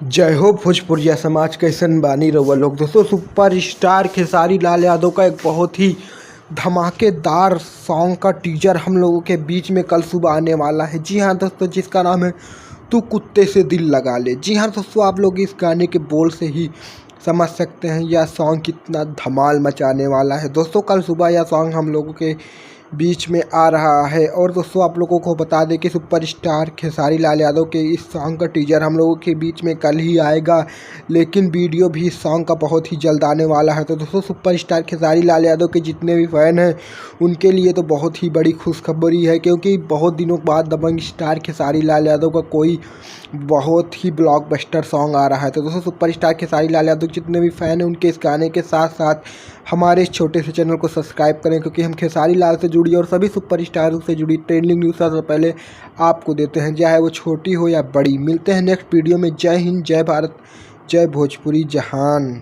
जय हो भोजपुरिया समाज, कैसन बानी रउआ लोग। दोस्तों, सुपर स्टार खेसारी लाल यादव का एक बहुत ही धमाकेदार सॉन्ग का टीजर हम लोगों के बीच में कल सुबह आने वाला है। जी हाँ दोस्तों, जिसका नाम है तू कुत्ते से दिल लगा ले। जी हाँ दोस्तों, आप लोग इस गाने के बोल से ही समझ सकते हैं यह सॉन्ग कितना धमाल मचाने वाला है। दोस्तों, कल सुबह यह सॉन्ग हम लोगों के बीच में आ रहा है। और दोस्तों, आप लोगों को बता दें कि सुपरस्टार खेसारी लाल यादव के इस सॉन्ग का टीजर हम लोगों के बीच में कल ही आएगा, लेकिन वीडियो भी इस सॉन्ग का बहुत ही जल्द आने वाला है। तो दोस्तों, सुपरस्टार खेसारी लाल यादव के जितने भी फ़ैन हैं उनके लिए तो बहुत ही बड़ी खुशखबरी है, क्योंकि बहुत दिनों बाद दबंग स्टार खेसारी लाल यादव का कोई बहुत ही ब्लॉकबस्टर सॉन्ग आ रहा है। तो दोस्तों, सुपरस्टार खेसारी लाल यादव के जितने भी फ़ैन हैं उनके इस गाने के साथ साथ हमारे इस छोटे से चैनल को सब्सक्राइब करें, क्योंकि हम खेसारी लाल से जुड़ी और सभी सुपरस्टारों से जुड़ी ट्रेंडिंग न्यूज़ सबसे पहले आपको देते हैं, चाहे वो छोटी हो या बड़ी। मिलते हैं नेक्स्ट वीडियो में। जय हिंद, जय भारत, जय भोजपुरी जहान।